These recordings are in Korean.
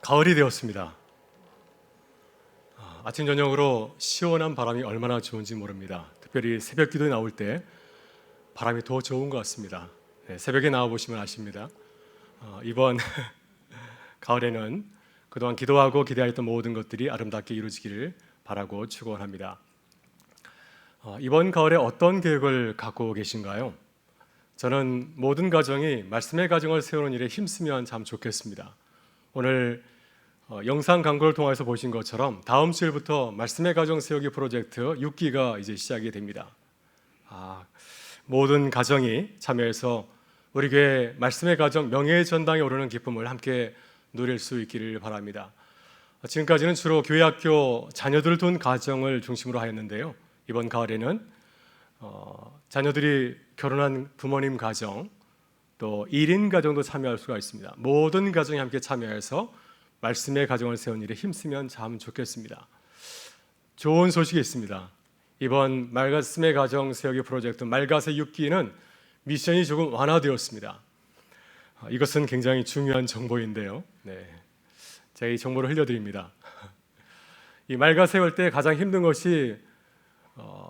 가을이 되었습니다. 아침 저녁으로 시원한 바람이 얼마나 좋은지 모릅니다. 특별히 새벽 기도에 나올 때 바람이 더 좋은 것 같습니다. 네, 새벽에 나와 보시면 아십니다. 이번 가을에는 그동안 기도하고 기대했던 모든 것들이 아름답게 이루어지기를 바라고 축원합니다. 이번 가을에 어떤 계획을 갖고 계신가요? 저는 모든 가정이 말씀의 가정을 세우는 일에 힘쓰면 참 좋겠습니다. 오늘 영상 광고를 통해서 보신 것처럼 다음 주일부터 말씀의 가정 세우기 프로젝트 6기가 이제 시작이 됩니다. 모든 가정이 참여해서 우리 교회 말씀의 가정 명예의 전당에 오르는 기쁨을 함께 누릴 수 있기를 바랍니다. 지금까지는 주로 교회 학교 자녀들을 둔 가정을 중심으로 하였는데요. 이번 가을에는 자녀들이 결혼한 부모님 가정, 또 1인 가정도 참여할 수가 있습니다. 모든 가정이 함께 참여해서 말씀의 가정을 세우는 일에 힘쓰면 참 좋겠습니다. 좋은 소식이 있습니다. 이번 말씀의 가정 세우기 프로젝트 말가세 6기는 미션이 조금 완화되었습니다. 이것은 굉장히 중요한 정보인데요. 제가 이 정보를 흘려드립니다. 이 말가 세울 때 가장 힘든 것이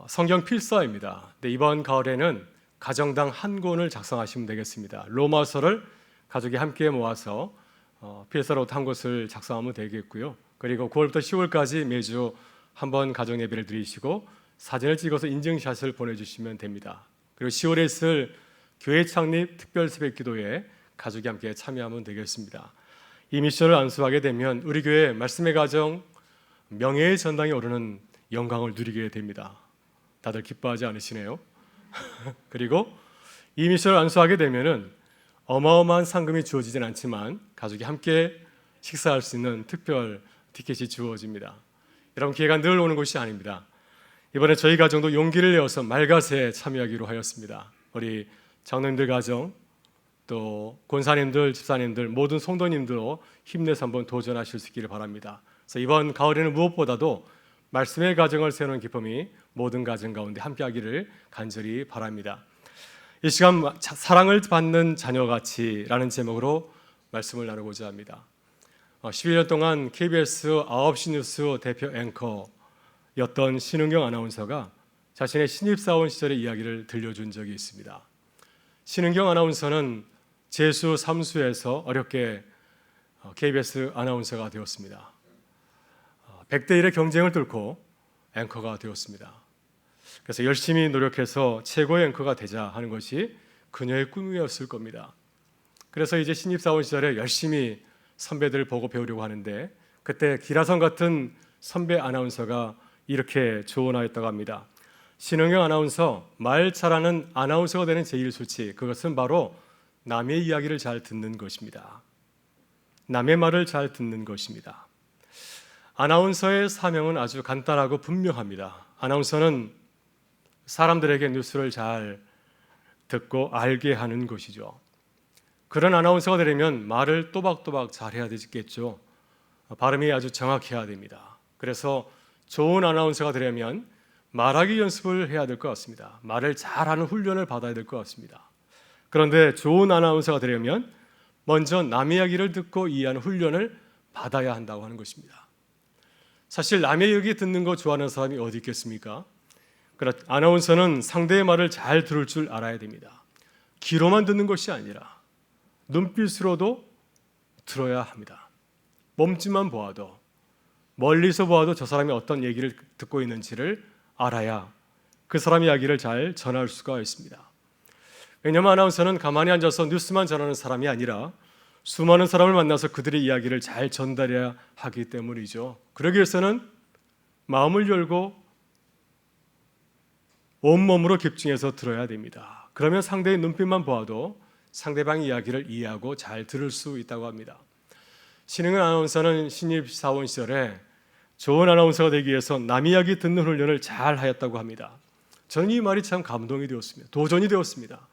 성경 필사입니다. 이번 가을에는 가정당 한 권을 작성하시면 되겠습니다. 로마서를 가족이 함께 모아서 필사로 한 것을 작성하면 되겠고요. 그리고 9월부터 10월까지 매주 한번 가정 예배를 드리시고 사진을 찍어서 인증샷을 보내주시면 됩니다. 그리고 10월에 있을 교회 창립 특별 새벽 기도에 가족이 함께 참여하면 되겠습니다. 이 미션을 안수하게 되면 우리 교회 말씀의 가정 명예의 전당에 오르는 영광을 누리게 됩니다. 다들 기뻐하지 않으시네요. 그리고 이 미션을 안수하게 되면은 어마어마한 상금이 주어지진 않지만 가족이 함께 식사할 수 있는 특별 티켓이 주어집니다. 여러분, 기회가 늘 오는 것이 아닙니다. 이번에 저희 가정도 용기를 내어서 말가세에 참여하기로 하였습니다. 우리 장로님들 가정, 또 권사님들, 집사님들, 모든 성도님들로 힘내서 한번 도전하실 수 있기를 바랍니다. 그래서 이번 가을에는 무엇보다도 말씀의 가정을 세우는 기쁨이 모든 가정 가운데 함께하기를 간절히 바랍니다. 이 시간 사랑을 받는 자녀같이라는 제목으로 말씀을 나누고자 합니다. 11년 동안 KBS 9시 뉴스 대표 앵커였던 신은경 아나운서가 자신의 신입사원 시절의 이야기를 들려준 적이 있습니다. 신은경 아나운서는 재수 3수에서 어렵게 KBS 아나운서가 되었습니다. 100대 1의 경쟁을 뚫고 앵커가 되었습니다. 그래서 열심히 노력해서 최고의 앵커가 되자 하는 것이 그녀의 꿈이었을 겁니다. 그래서 이제 신입사원 시절에 열심히 선배들을 보고 배우려고 하는데 그때 기라성 같은 선배 아나운서가 이렇게 조언하였다고 합니다. 신은경 아나운서, 말 잘하는 아나운서가 되는 제1수치, 그것은 바로 남의 이야기를 잘 듣는 것입니다. 남의 말을 잘 듣는 것입니다. 아나운서의 사명은 아주 간단하고 분명합니다. 아나운서는 사람들에게 뉴스를 잘 듣고 알게 하는 것이죠. 그런 아나운서가 되려면 말을 또박또박 잘해야 되겠죠. 발음이 아주 정확해야 됩니다. 그래서 좋은 아나운서가 되려면 말하기 연습을 해야 될 것 같습니다. 말을 잘하는 훈련을 받아야 될 것 같습니다. 그런데 좋은 아나운서가 되려면 먼저 남의 이야기를 듣고 이해하는 훈련을 받아야 한다고 하는 것입니다. 사실 남의 얘기 듣는 거 좋아하는 사람이 어디 있겠습니까? 아나운서는 상대의 말을 잘 들을 줄 알아야 됩니다. 귀로만 듣는 것이 아니라 눈빛으로도 들어야 합니다. 몸짓만 보아도, 멀리서 보아도 저 사람이 어떤 얘기를 듣고 있는지를 알아야 그 사람의 이야기를 잘 전할 수가 있습니다. 왜냐하면 아나운서는 가만히 앉아서 뉴스만 전하는 사람이 아니라 수많은 사람을 만나서 그들의 이야기를 잘 전달해야 하기 때문이죠. 그러기 위해서는 마음을 열고 온몸으로 집중해서 들어야 됩니다. 그러면 상대의 눈빛만 보아도 상대방의 이야기를 이해하고 잘 들을 수 있다고 합니다. 신흥현 아나운서는 신입사원 시절에 좋은 아나운서가 되기 위해서 남 이야기 듣는 훈련을 잘 하였다고 합니다. 저는 이 말이 참 감동이 되었습니다. 도전이 되었습니다.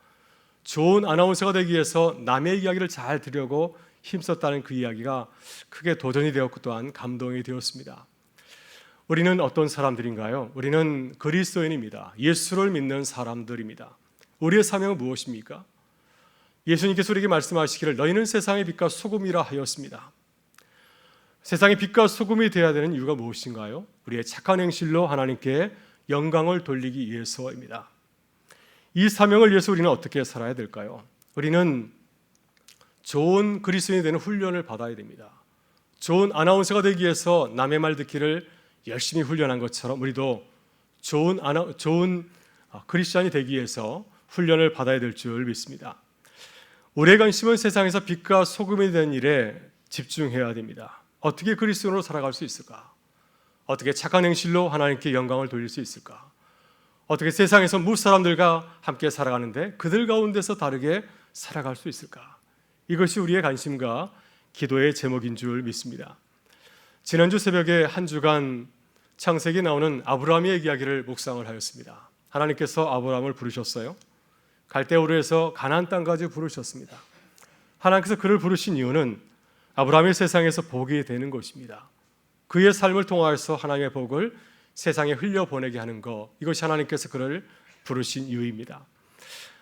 좋은 아나운서가 되기 위해서 남의 이야기를 잘 들으려고 힘썼다는 그 이야기가 크게 도전이 되었고 또한 감동이 되었습니다. 우리는 어떤 사람들인가요? 우리는 그리스도인입니다. 예수를 믿는 사람들입니다. 우리의 사명은 무엇입니까? 예수님께서 우리에게 말씀하시기를 너희는 세상의 빛과 소금이라 하였습니다. 세상의 빛과 소금이 되어야 되는 이유가 무엇인가요? 우리의 착한 행실로 하나님께 영광을 돌리기 위해서입니다. 이 사명을 위해서 우리는 어떻게 살아야 될까요? 우리는 좋은 그리스도인이 되는 훈련을 받아야 됩니다. 좋은 아나운서가 되기 위해서 남의 말 듣기를 열심히 훈련한 것처럼 우리도 좋은 크리스찬이 되기 위해서 훈련을 받아야 될 줄 믿습니다. 우리의 관심은 세상에서 빛과 소금이 되는 일에 집중해야 됩니다. 어떻게 그리스도인으로 살아갈 수 있을까? 어떻게 착한 행실로 하나님께 영광을 돌릴 수 있을까? 어떻게 세상에서 무사람들과 함께 살아가는데 그들 가운데서 다르게 살아갈 수 있을까? 이것이 우리의 관심과 기도의 제목인 줄 믿습니다. 지난주 새벽에 한 주간 창세기에 나오는 아브라함의 이야기를 묵상을 하였습니다. 하나님께서 아브라함을 부르셨어요. 갈대우르에서 가나안 땅까지 부르셨습니다. 하나님께서 그를 부르신 이유는 아브라함의 세상에서 복이 되는 것입니다. 그의 삶을 통하여서 하나님의 복을 세상에 흘려보내게 하는 것, 이것이 하나님께서 그를 부르신 이유입니다.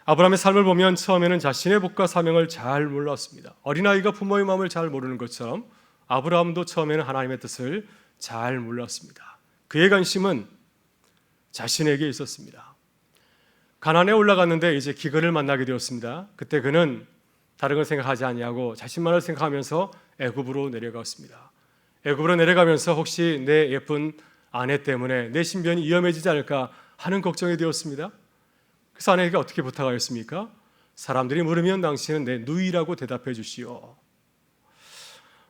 아브라함의 삶을 보면 처음에는 자신의 복과 사명을 잘 몰랐습니다. 어린아이가 부모의 마음을 잘 모르는 것처럼 아브라함도 처음에는 하나님의 뜻을 잘 몰랐습니다. 그의 관심은 자신에게 있었습니다. 가나안에 올라갔는데 이제 기근을 만나게 되었습니다. 그때 그는 다른 걸 생각하지 아니하고 자신만을 생각하면서 애굽으로 내려갔습니다. 애굽으로 내려가면서 혹시 내 예쁜 아내 때문에 내 신변이 위험해지지 않을까 하는 걱정이 되었습니다. 그래서 아내에게 어떻게 부탁하였습니까? 사람들이 물으면 당신은 내 누이라고 대답해 주시오.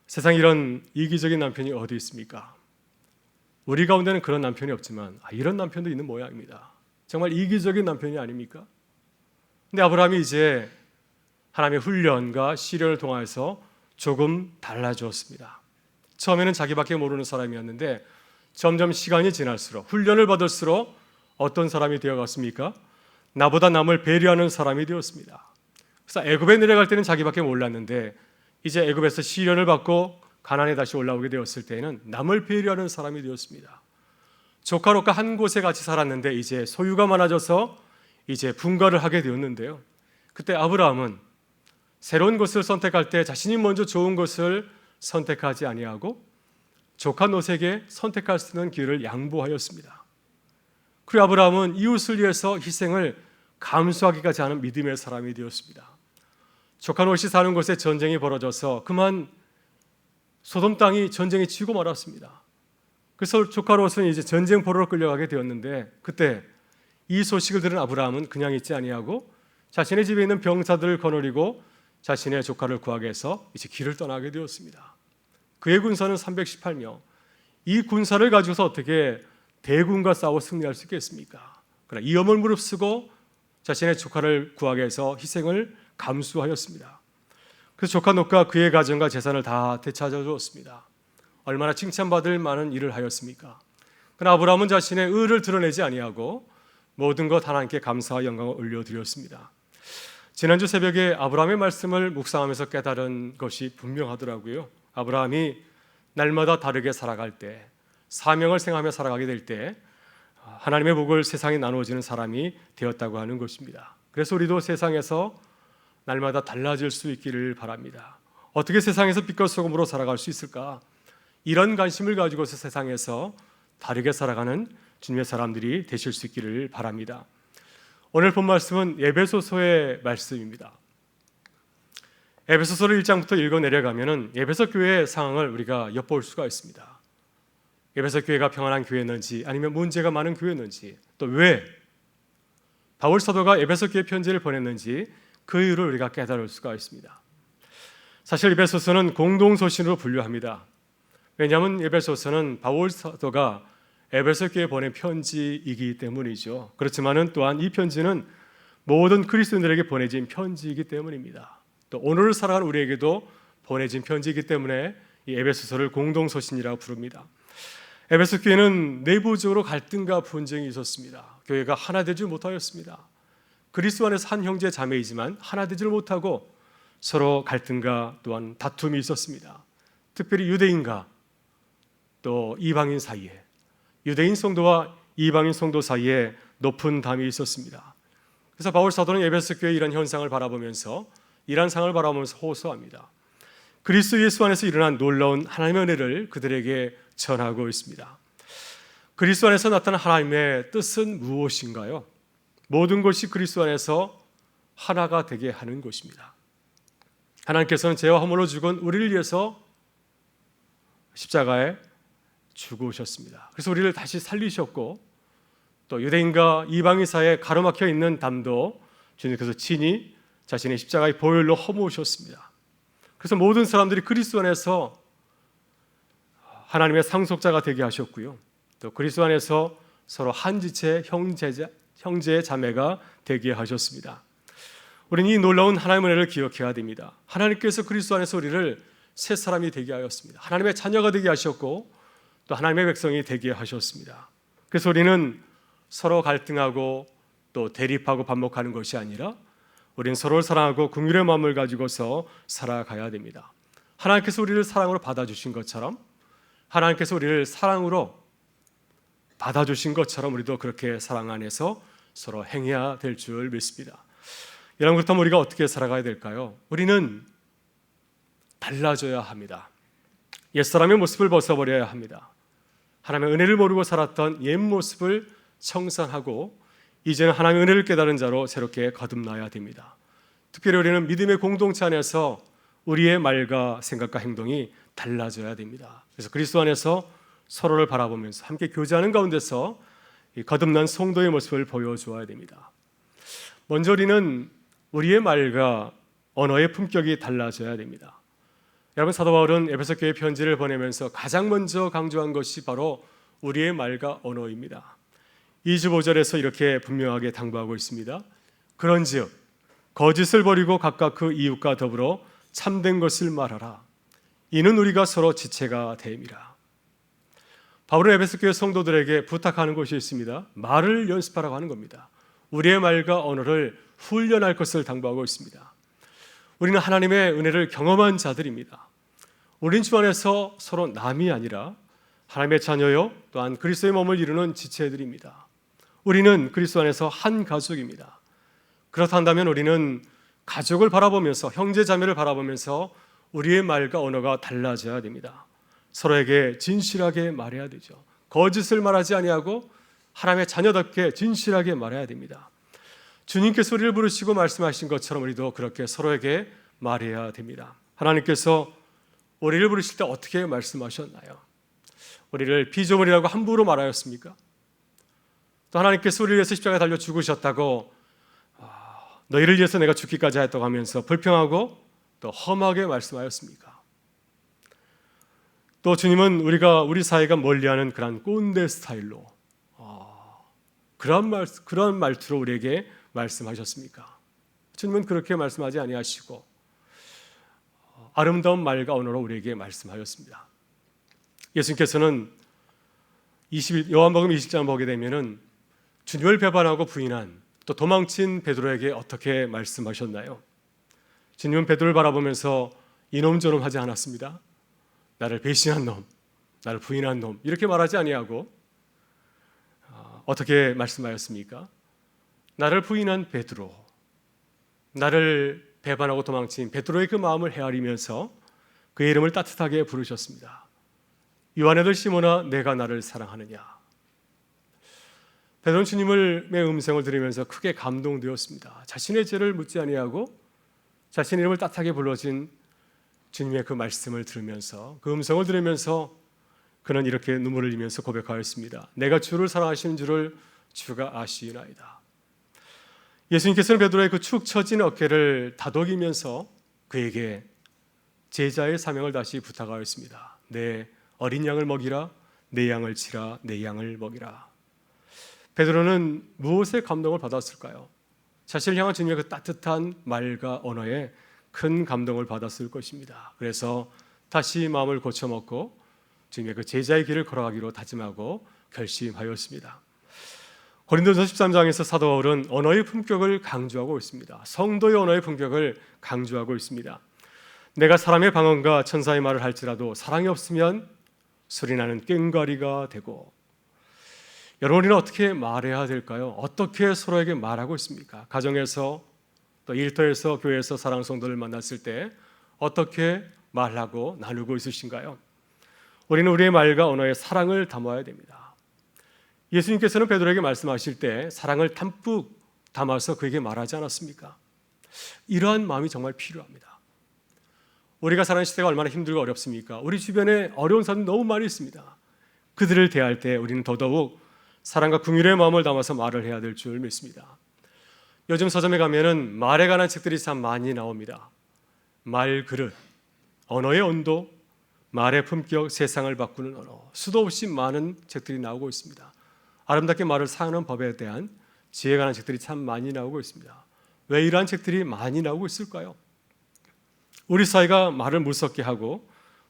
세상에 이런 이기적인 남편이 어디 있습니까? 우리 가운데는 그런 남편이 없지만 이런 남편도 있는 모양입니다. 정말 이기적인 남편이 아닙니까? 근데 아브라함이 이제 하나님의 훈련과 시련을 통해서 조금 달라졌습니다. 처음에는 자기밖에 모르는 사람이었는데 점점 시간이 지날수록 훈련을 받을수록 어떤 사람이 되어갔습니까? 나보다 남을 배려하는 사람이 되었습니다. 그래서 애굽에 내려갈 때는 자기밖에 몰랐는데 이제 애굽에서 시련을 받고 가나안에 다시 올라오게 되었을 때에는 남을 배려하는 사람이 되었습니다. 조카로가 한 곳에 같이 살았는데 이제 소유가 많아져서 이제 분가를 하게 되었는데요. 그때 아브라함은 새로운 것을 선택할 때 자신이 먼저 좋은 것을 선택하지 아니하고 조카 롯에게 선택할 수 있는 기회를 양보하였습니다. 그리고 아브라함은 이웃을 위해서 희생을 감수하기까지 하는 믿음의 사람이 되었습니다. 조카 롯이 사는 곳에 전쟁이 벌어져서 그만 소돔 땅이 전쟁이 치고 말았습니다. 그래서 조카 롯은 이제 전쟁 포로로 끌려가게 되었는데 그때 이 소식을 들은 아브라함은 그냥 있지 아니하고 자신의 집에 있는 병사들을 거느리고 자신의 조카를 구하게 해서 이제 길을 떠나게 되었습니다. 그의 군사는 318명. 이 군사를 가지고서 어떻게 대군과 싸워 승리할 수 있겠습니까? 그러나 위험을 무릅쓰고 자신의 조카를 구하게 해서 희생을 감수하였습니다. 그래서 조카 롯과 그의 가정과 재산을 다 되찾아 주었습니다. 얼마나 칭찬받을 만한 일을 하였습니까? 그러나 아브라함은 자신의 의를 드러내지 아니하고 모든 것 하나님께 감사와 영광을 올려드렸습니다. 지난주 새벽에 아브라함의 말씀을 묵상하면서 깨달은 것이 분명하더라고요. 아브라함이 날마다 다르게 살아갈 때, 사명을 생각하며 살아가게 될 때 하나님의 복을 세상에 나누어지는 사람이 되었다고 하는 것입니다. 그래서 우리도 세상에서 날마다 달라질 수 있기를 바랍니다. 어떻게 세상에서 빛과 소금으로 살아갈 수 있을까? 이런 관심을 가지고서 세상에서 다르게 살아가는 주님의 사람들이 되실 수 있기를 바랍니다. 오늘 본 말씀은 에베소서의 말씀입니다. 에베소서를 1장부터 읽어 내려가면은 에베소 교회의 상황을 우리가 엿볼 수가 있습니다. 에베소 교회가 평안한 교회였는지 아니면 문제가 많은 교회였는지 또 왜 바울 사도가 에베소 교회 편지를 보냈는지 그 이유를 우리가 깨달을 수가 있습니다. 사실 에베소서는 공동서신으로 분류합니다. 왜냐하면 에베소서는 바울 사도가 에베소 교회에 보낸 편지이기 때문이죠. 그렇지만은 또한 이 편지는 모든 그리스도인들에게 보내진 편지이기 때문입니다. 또 오늘을 살아가는 우리에게도 보내진 편지이기 때문에 이 에베소서를 공동서신이라고 부릅니다. 에베소 교회는 내부적으로 갈등과 분쟁이 있었습니다. 교회가 하나 되지 못하였습니다. 그리스도 안에서 한 형제 자매이지만 하나 되지 못하고 서로 갈등과 또한 다툼이 있었습니다. 특별히 유대인과 또 이방인 사이에, 유대인 성도와 이방인 성도 사이에 높은 담이 있었습니다. 그래서 바울 사도는 에베소 교회의 이런 현상을 바라보면서 이런 상황을 바라보면서 호소합니다. 그리스도 예수 안에서 일어난 놀라운 하나님의 은혜를 그들에게 전하고 있습니다. 그리스도 안에서 나타난 하나님의 뜻은 무엇인가요? 모든 것이 그리스도 안에서 하나가 되게 하는 것입니다. 하나님께서는 죄와 허물로 죽은 우리를 위해서 십자가에 죽으셨습니다. 그래서 우리를 다시 살리셨고, 또 유대인과 이방인 사이에 가로막혀 있는 담도 주님께서 친히 자신의 십자가의 보혈로 허무셨습니다. 그래서 모든 사람들이 그리스도 안에서 하나님의 상속자가 되게 하셨고요, 또 그리스도 안에서 서로 한 지체 형제 자매가 되게 하셨습니다. 우리는 이 놀라운 하나님의 은혜를 기억해야 됩니다. 하나님께서 그리스도 안에서 우리를 새 사람이 되게 하였습니다. 하나님의 자녀가 되게 하셨고 또 하나님의 백성이 되게 하셨습니다. 그래서 우리는 서로 갈등하고 또 대립하고 반목하는 것이 아니라 우리는 서로를 사랑하고 긍휼의 마음을 가지고서 살아가야 됩니다. 하나님께서 우리를 사랑으로 받아주신 것처럼, 하나님께서 우리를 사랑으로 받아주신 것처럼 우리도 그렇게 사랑 안에서 서로 행해야 될 줄 믿습니다. 여러분, 그렇다면 우리가 어떻게 살아가야 될까요? 우리는 달라져야 합니다. 옛사람의 모습을 벗어버려야 합니다. 하나님의 은혜를 모르고 살았던 옛 모습을 청산하고 이제는 하나님의 은혜를 깨달은 자로 새롭게 거듭나야 됩니다. 특별히 우리는 믿음의 공동체 안에서 우리의 말과 생각과 행동이 달라져야 됩니다. 그래서 그리스도 안에서 서로를 바라보면서 함께 교제하는 가운데서 이 거듭난 성도의 모습을 보여주어야 됩니다. 먼저 우리는 우리의 말과 언어의 품격이 달라져야 됩니다. 여러분, 사도 바울은 에베소 교회 편지를 보내면서 가장 먼저 강조한 것이 바로 우리의 말과 언어입니다. 2주 5절에서 이렇게 분명하게 당부하고 있습니다. 그런즉 거짓을 버리고 각각 그 이웃과 더불어 참된 것을 말하라. 이는 우리가 서로 지체가 됨이라. 바울은 에베소 교회 성도들에게 부탁하는 것이 있습니다. 말을 연습하라고 하는 겁니다. 우리의 말과 언어를 훈련할 것을 당부하고 있습니다. 우리는 하나님의 은혜를 경험한 자들입니다. 우린 주 안에서 서로 남이 아니라 하나님의 자녀요, 또한 그리스도의 몸을 이루는 지체들입니다. 우리는 그리스도 안에서 한 가족입니다. 그렇다면 우리는 가족을 바라보면서, 형제 자매를 바라보면서 우리의 말과 언어가 달라져야 됩니다. 서로에게 진실하게 말해야 되죠. 거짓을 말하지 아니하고 하나님의 자녀답게 진실하게 말해야 됩니다. 주님께서 우리를 부르시고 말씀하신 것처럼 우리도 그렇게 서로에게 말해야 됩니다. 하나님께서 우리를 부르실 때 어떻게 말씀하셨나요? 우리를 피조물이라고 함부로 말하였습니까? 또 하나님께서 우리를 위해서 십자가에 달려 죽으셨다고 너희를 위해서 내가 죽기까지 하였다고 하면서 불평하고 또 험하게 말씀하였습니까? 또 주님은 우리 사이가 멀리하는 그런 꼰대 스타일로 그런 말투로 우리에게 말씀하셨습니까? 주님은 그렇게 말씀하지 아니하시고 아름다운 말과 언어로 우리에게 말씀하였습니다. 예수님께서는 요한복음 20장을 보게 되면은 주님을 배반하고 부인한 또 도망친 베드로에게 어떻게 말씀하셨나요? 주님은 베드로를 바라보면서 이놈 저놈 하지 않았습니다. 나를 배신한 놈, 나를 부인한 놈, 이렇게 말하지 아니하고 어떻게 말씀하였습니까? 나를 부인한 베드로, 나를 배반하고 도망친 베드로의 그 마음을 헤아리면서 그의 이름을 따뜻하게 부르셨습니다. 요한의 아들 시몬아, 내가 나를 사랑하느냐? 베드로는 주님의 음성을 들으면서 크게 감동되었습니다. 자신의 죄를 묻지 아니하고 자신의 이름을 따뜻하게 불러진 주님의 그 말씀을 들으면서, 그 음성을 들으면서 그는 이렇게 눈물을 흘리면서 고백하였습니다. 내가 주를 사랑하시는 줄을 주가 아시나이다. 예수님께서는 베드로의 그 축 처진 어깨를 다독이면서 그에게 제자의 사명을 다시 부탁하였습니다. 내 어린 양을 먹이라, 내 양을 치라, 내 양을 먹이라. 베드로는 무엇에 감동을 받았을까요? 자신을 향한 주님의 그 따뜻한 말과 언어에 큰 감동을 받았을 것입니다. 그래서 다시 마음을 고쳐먹고 주님의 그 제자의 길을 걸어가기로 다짐하고 결심하였습니다. 고린도전서 13장에서 사도 바울은 언어의 품격을 강조하고 있습니다. 성도의 언어의 품격을 강조하고 있습니다. 내가 사람의 방언과 천사의 말을 할지라도 사랑이 없으면 소리나는 꽹과리가 되고. 여러분, 우리는 어떻게 말해야 될까요? 어떻게 서로에게 말하고 있습니까? 가정에서, 또 일터에서, 교회에서 사랑하는 성도를 만났을 때 어떻게 말하고 나누고 있으신가요? 우리는 우리의 말과 언어에 사랑을 담아야 됩니다. 예수님께서는 베드로에게 말씀하실 때 사랑을 담뿍 담아서 그에게 말하지 않았습니까? 이러한 마음이 정말 필요합니다. 우리가 사는 시대가 얼마나 힘들고 어렵습니까? 우리 주변에 어려운 사람들이 너무 많이 있습니다. 그들을 대할 때 우리는 더더욱 사랑과 긍휼의 마음을 담아서 말을 해야 될 줄 믿습니다. 요즘 서점에 가면은 말에 관한 책들이 참 많이 나옵니다. 말 그릇, 언어의 온도, 말의 품격, 세상을 바꾸는 언어, 수도 없이 많은 책들이 나오고 있습니다. 아름답게 말을 사는 법에 대한 지혜에 관한 책들이 참 많이 나오고 있습니다. 왜 이러한 책들이 많이 나오고 있을까요? 우리 사회가 말을 무섭게 하고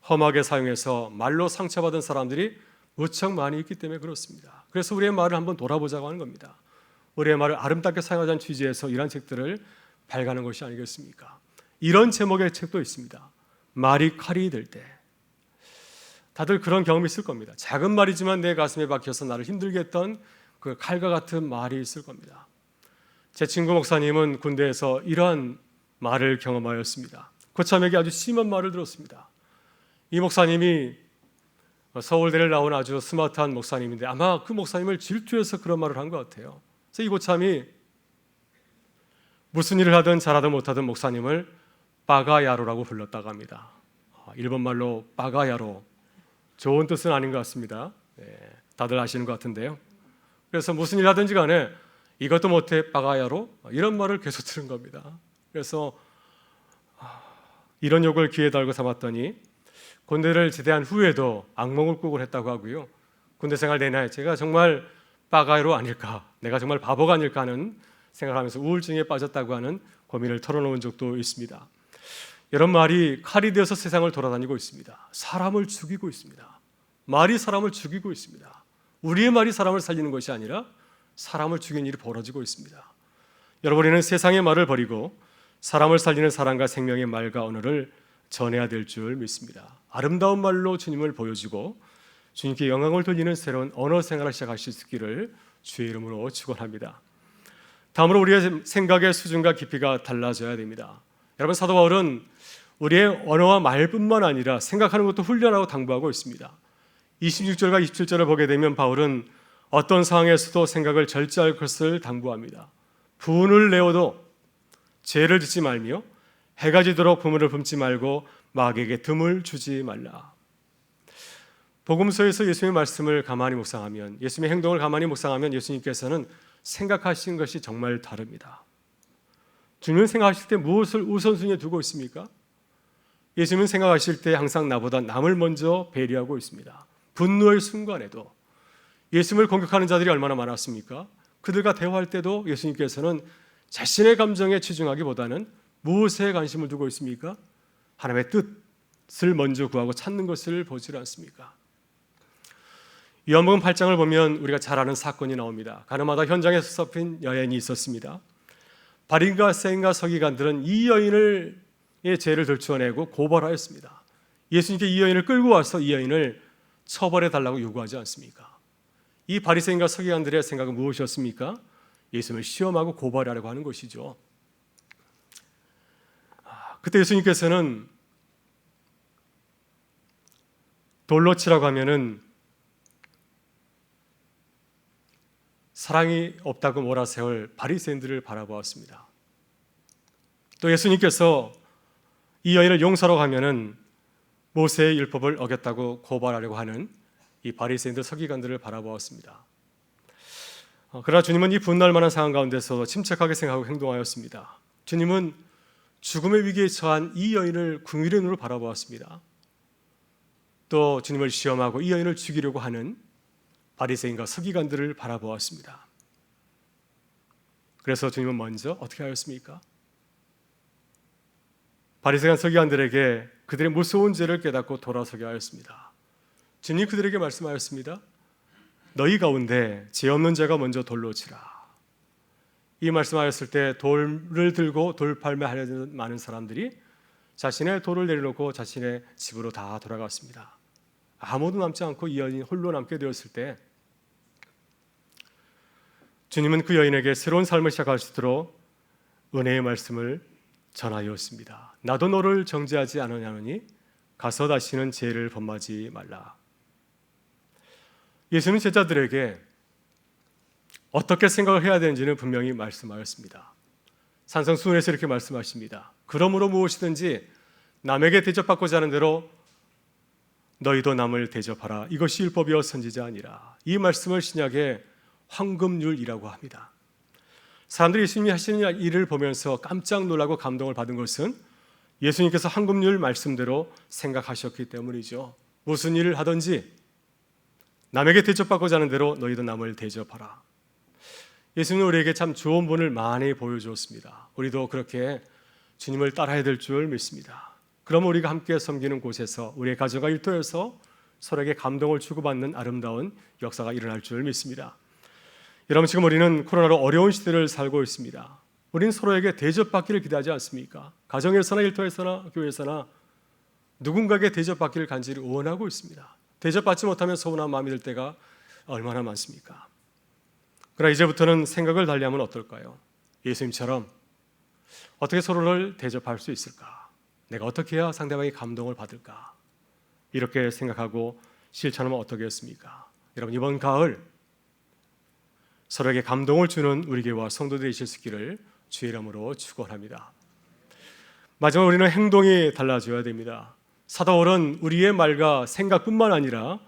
험하게 사용해서 말로 상처받은 사람들이 무척 많이 있기 때문에 그렇습니다. 그래서 우리의 말을 한번 돌아보자고 하는 겁니다. 우리의 말을 아름답게 사용하자는 취지에서 이러한 책들을 발간한 것이 아니겠습니까? 이런 제목의 책도 있습니다. 말이 칼이 될 때. 다들 그런 경험이 있을 겁니다. 작은 말이지만 내 가슴에 박혀서 나를 힘들게 했던 그 칼과 같은 말이 있을 겁니다. 제 친구 목사님은 군대에서 이러한 말을 경험하였습니다. 고참에게 아주 심한 말을 들었습니다. 이 목사님이 서울대를 나온 아주 스마트한 목사님인데 아마 그 목사님을 질투해서 그런 말을 한 것 같아요. 그래서 이 고참이 무슨 일을 하든 잘하든 못하든 목사님을 빠가야로라고 불렀다고 합니다. 일본말로 빠가야로, 좋은 뜻은 아닌 것 같습니다. 다들 아시는 것 같은데요. 그래서 무슨 일 하든지 간에 이것도 못해 빠가야로, 이런 말을 계속 들은 겁니다. 그래서 이런 욕을 귀에 달고 삼았더니 군대를 제대한 후에도 악몽을 꾸고 했다고 하고요. 군대 생활 내내 제가 정말 빠가야로 아닐까, 내가 정말 바보가 아닐까 하는 생각하면서 우울증에 빠졌다고 하는 고민을 털어놓은 적도 있습니다. 이런 말이 칼이 되어서 세상을 돌아다니고 있습니다. 사람을 죽이고 있습니다. 말이 사람을 죽이고 있습니다. 우리의 말이 사람을 살리는 것이 아니라 사람을 죽이는 일이 벌어지고 있습니다. 여러분은 세상의 말을 버리고 사람을 살리는 사랑과 생명의 말과 언어를 전해야 될 줄 믿습니다. 아름다운 말로 주님을 보여주고 주님께 영광을 돌리는 새로운 언어 생활을 시작하실 수 있기를 주의 이름으로 축원합니다. 다음으로 우리의 생각의 수준과 깊이가 달라져야 됩니다. 여러분, 사도 바울은 우리의 언어와 말뿐만 아니라 생각하는 것도 훈련하고 당부하고 있습니다. 26절과 27절을 보게 되면 바울은 어떤 상황에서도 생각을 절제할 것을 당부합니다. 분을 내어도 죄를 짓지 말며 해가 지도록 부문을 품지 말고 마귀에게 틈을 주지 말라. 복음서에서 예수님의 말씀을 가만히 묵상하면, 예수님의 행동을 가만히 묵상하면 예수님께서는 생각하신 것이 정말 다릅니다. 주님은 생각하실 때 무엇을 우선순위에 두고 있습니까? 예수님은 생각하실 때 항상 나보다 남을 먼저 배려하고 있습니다. 분노의 순간에도 예수님을 공격하는 자들이 얼마나 많았습니까? 그들과 대화할 때도 예수님께서는 자신의 감정에 치중하기보다는 무엇에 관심을 두고 있습니까? 하나님의 뜻을 먼저 구하고 찾는 것을 보지 않습니까? 요한복음 8장을 보면 우리가 잘 아는 사건이 나옵니다. 가늠하다 현장에 섭섭한 여인이 있었습니다. 바리새인과 세인과 서기관들은 이 여인의 죄를 들추어내고 고발하였습니다. 예수님께 이 여인을 끌고 와서 이 여인을 처벌해 달라고 요구하지 않습니까? 이 바리새인과 서기관들의 생각은 무엇이었습니까? 예수님을 시험하고 고발하려고 하는 것이죠. 그때 예수님께서는 돌로 치라고 하면은 사랑이 없다고 몰아세울 바리새인들을 바라보았습니다. 또 예수님께서 이 여인을 용서하러 가면은 모세의 율법을 어겼다고 고발하려고 하는 이 바리새인들 서기관들을 바라보았습니다. 그러나 주님은 이 분노할 만한 상황 가운데서 침착하게 생각하고 행동하였습니다. 주님은 죽음의 위기에 처한 이 여인을 긍휼의 눈으로 바라보았습니다. 또 주님을 시험하고 이 여인을 죽이려고 하는 바리새인과 서기관들을 바라보았습니다. 그래서 주님은 먼저 어떻게 하였습니까? 바리새인 서기관들에게 그들의 무서운 죄를 깨닫고 돌아서게 하였습니다. 주님 그들에게 말씀하였습니다. 너희 가운데 죄 없는 자가 먼저 돌로 치라. 이 말씀하였을 때 돌을 들고 돌팔매 하려는 많은 사람들이 자신의 돌을 내려놓고 자신의 집으로 다 돌아갔습니다. 아무도 남지 않고 이 여인이 홀로 남게 되었을 때 주님은 그 여인에게 새로운 삶을 시작할 수 있도록 은혜의 말씀을 전하였습니다. 나도 너를 정죄하지 않으냐느니 가서 다시는 죄를 범하지 말라. 예수는 제자들에게 어떻게 생각을 해야 되는지는 분명히 말씀하였습니다. 산성수훈에서 이렇게 말씀하십니다. 그러므로 무엇이든지 남에게 대접받고자 하는 대로 너희도 남을 대접하라. 이것이 율법이요 선지자 아니라. 이 말씀을 신약의 황금률이라고 합니다. 사람들이 예수님이 하시는 일을 보면서 깜짝 놀라고 감동을 받은 것은 예수님께서 황금률 말씀대로 생각하셨기 때문이죠. 무슨 일을 하든지 남에게 대접받고자 하는 대로 너희도 남을 대접하라. 예수님은 우리에게 참 좋은 본을 많이 보여주었습니다. 우리도 그렇게 주님을 따라야 될 줄 믿습니다. 그럼 우리가 함께 섬기는 곳에서 우리의 가정과 일터에서 서로에게 감동을 주고받는 아름다운 역사가 일어날 줄 믿습니다. 여러분, 지금 우리는 코로나로 어려운 시대를 살고 있습니다. 우리는 서로에게 대접받기를 기대하지 않습니까? 가정에서나 일터에서나 교회에서나 누군가에게 대접받기를 간절히 원하고 있습니다. 대접받지 못하면 서운한 마음이 들 때가 얼마나 많습니까? 그러나 이제부터는 생각을 달리하면 어떨까요? 예수님처럼 어떻게 서로를 대접할 수 있을까? 내가 어떻게 해야 상대방이 감동을 받을까? 이렇게 생각하고 실천하면 어떻겠습니까? 여러분, 이번 가을 서로에게 감동을 주는 우리 교회와 성도들이 되실 수 있기를 주의 이름으로 축원합니다. 마지막으로 우리는 행동이 달라져야 됩니다. 사도 바울은 우리의 말과 생각뿐만 아니라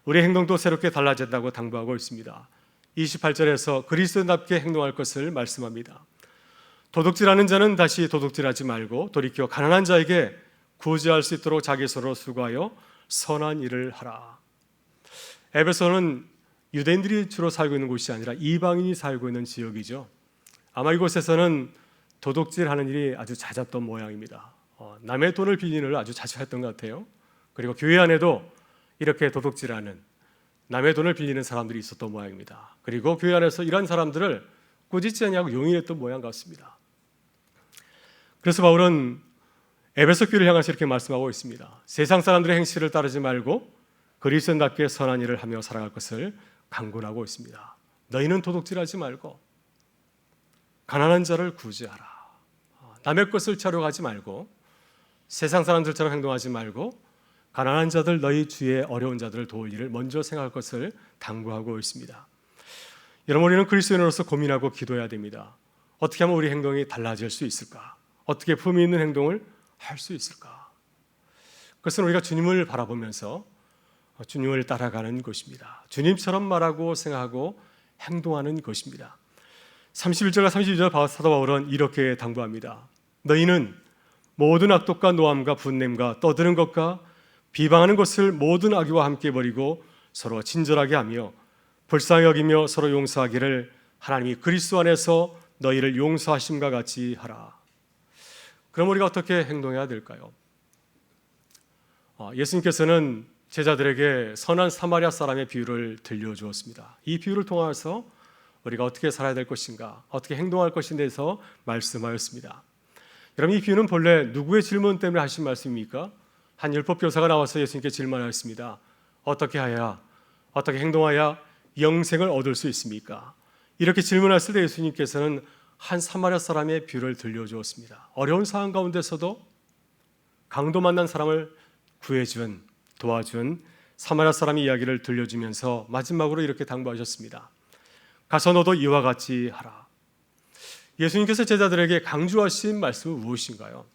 우리의 행동도 새롭게 달라진다고 당부하고 있습니다. 28절에서 그리스도인답게 행동할 것을 말씀합니다. 도둑질하는 자는 다시 도둑질하지 말고 돌이켜 가난한 자에게 구제할 수 있도록 자기 스스로 수고하여 선한 일을 하라. 에베소는 유대인들이 주로 살고 있는 곳이 아니라 이방인이 살고 있는 지역이죠. 아마 이곳에서는 도둑질하는 일이 아주 잦았던 모양입니다. 남의 돈을 빌리는 걸 아주 자주 했던 것 같아요. 그리고 교회 안에도 이렇게 도둑질하는 남의 돈을 빌리는 사람들이 있었던 모양입니다. 그리고 교회 안에서 이런 사람들을 꾸짖지 않냐고 용인했던 모양 같습니다. 그래서 바울은 에베소 교회를 향해서 이렇게 말씀하고 있습니다. 세상 사람들의 행실을 따르지 말고 그리스도인답게 선한 일을 하며 살아갈 것을 강권하고 있습니다. 너희는 도둑질하지 말고 가난한 자를 구제하라. 남의 것을 차려가지 말고 세상 사람들처럼 행동하지 말고 가난한 자들, 너희 주위의 어려운 자들을 도울 일을 먼저 생각할 것을 당부하고 있습니다. 여러분, 우리는 그리스도인으로서 고민하고 기도해야 됩니다. 어떻게 하면 우리 행동이 달라질 수 있을까? 어떻게 품위 있는 행동을 할 수 있을까? 그것은 우리가 주님을 바라보면서 주님을 따라가는 것입니다. 주님처럼 말하고 생각하고 행동하는 것입니다. 31절과 32절 사도 바울은 이렇게 당부합니다. 너희는 모든 악독과 노함과 분냄과 떠드는 것과 비방하는 것을 모든 악의와 함께 버리고 서로 친절하게 하며 불쌍히 여기며 서로 용서하기를 하나님이 그리스도 안에서 너희를 용서하심과 같이 하라. 그럼 우리가 어떻게 행동해야 될까요? 예수님께서는 제자들에게 선한 사마리아 사람의 비유를 들려주었습니다. 이 비유를 통해서 우리가 어떻게 살아야 될 것인가, 어떻게 행동할 것인에 대해서 말씀하였습니다. 여러분, 이 비유는 본래 누구의 질문 때문에 하신 말씀입니까? 한 율법 교사가 나와서 예수님께 질문하였습니다. 어떻게 행동해야 영생을 얻을 수 있습니까? 이렇게 질문했을 때 예수님께서는 한 사마리아 사람의 비유를 들려주었습니다. 어려운 상황 가운데서도 강도 만난 사람을 구해준, 도와준 사마리아 사람의 이야기를 들려주면서 마지막으로 이렇게 당부하셨습니다. 가서 너도 이와 같이 하라. 예수님께서 제자들에게 강조하신 말씀은 무엇인가요?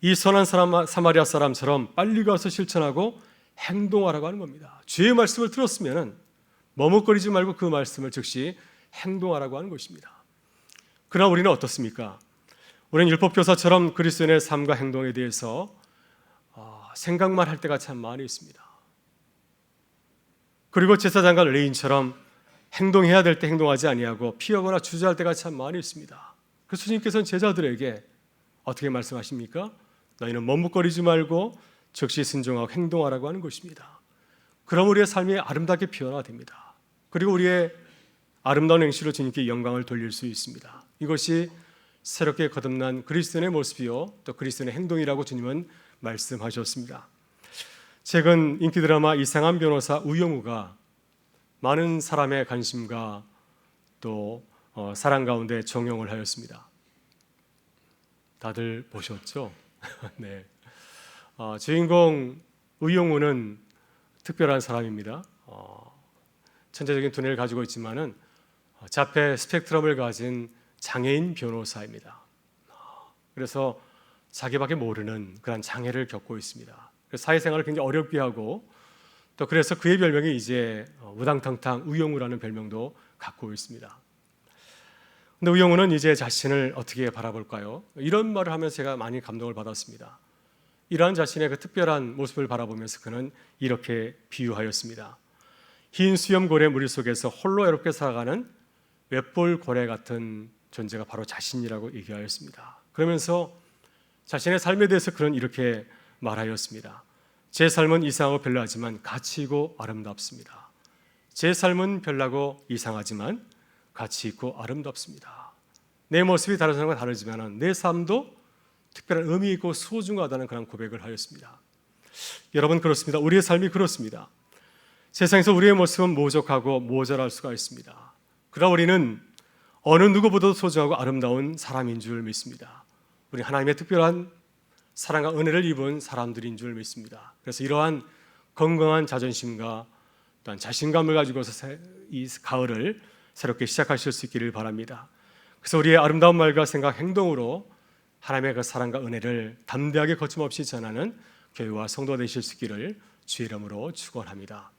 이 선한 사람, 사마리아 사람처럼 빨리 가서 실천하고 행동하라고 하는 겁니다. 주의 말씀을 들었으면 머뭇거리지 말고 그 말씀을 즉시 행동하라고 하는 것입니다. 그러나 우리는 어떻습니까? 우리는 율법교사처럼 그리스도인의 삶과 행동에 대해서 생각만 할 때가 참 많이 있습니다. 그리고 제사장과 레인처럼 행동해야 될 때 행동하지 아니하고 피하거나 주저할 때가 참 많이 있습니다. 그래서 주님께서는 제자들에게 어떻게 말씀하십니까? 너희는 머뭇거리지 말고 즉시 순종하고 행동하라고 하는 것입니다. 그럼 우리의 삶이 아름답게 피어나야 됩니다. 그리고 우리의 아름다운 행실로 주님께 영광을 돌릴 수 있습니다. 이것이 새롭게 거듭난 그리스도인의 모습이요 또 그리스도인의 행동이라고 주님은 말씀하셨습니다. 최근 인기 드라마 이상한 변호사 우영우가 많은 사람의 관심과 또 사랑 가운데 정용을 하였습니다. 다들 보셨죠? 네. 주인공 의용우는 특별한 사람입니다. 천재적인 두뇌를 가지고 있지만은 자폐 스펙트럼을 가진 장애인 변호사입니다. 그래서 자기밖에 모르는 그런 장애를 겪고 있습니다. 그래서 사회생활을 굉장히 어렵게 하고 또 그래서 그의 별명이 이제 우당탕탕 의용우라는 별명도 갖고 있습니다. 근데 의용우는 이제 자신을 어떻게 바라볼까요? 이런 말을 하면서 제가 많이 감동을 받았습니다. 이러한 자신의 그 특별한 모습을 바라보면서 그는 이렇게 비유하였습니다. 흰 수염고래 무리 속에서 홀로 외롭게 살아가는 웹볼 고래 같은 존재가 바로 자신이라고 얘기하였습니다. 그러면서 자신의 삶에 대해서 그는 이렇게 말하였습니다. 제 삶은 이상하고 별나지만 가치 있고 아름답습니다. 제 삶은 별나고 이상하지만 가치 있고 아름답습니다. 내 모습이 다른 사람과 다르지만 내 삶도 특별한 의미 있고 소중하다는 그런 고백을 하였습니다. 여러분 그렇습니다. 우리의 삶이 그렇습니다. 세상에서 우리의 모습은 모족하고 모자랄 수가 있습니다. 그러나 우리는 어느 누구보다도 소중하고 아름다운 사람인 줄 믿습니다. 우리 하나님의 특별한 사랑과 은혜를 입은 사람들인 줄 믿습니다. 그래서 이러한 건강한 자존심과 또한 자신감을 가지고서 이 가을을 새롭게 시작하실 수 있기를 바랍니다. 그래서 우리의 아름다운 말과 생각, 행동으로 하나님의 그 사랑과 은혜를 담대하게 거침없이 전하는 교회와 성도 되실 수 있기를 주의 이름으로 축원합니다.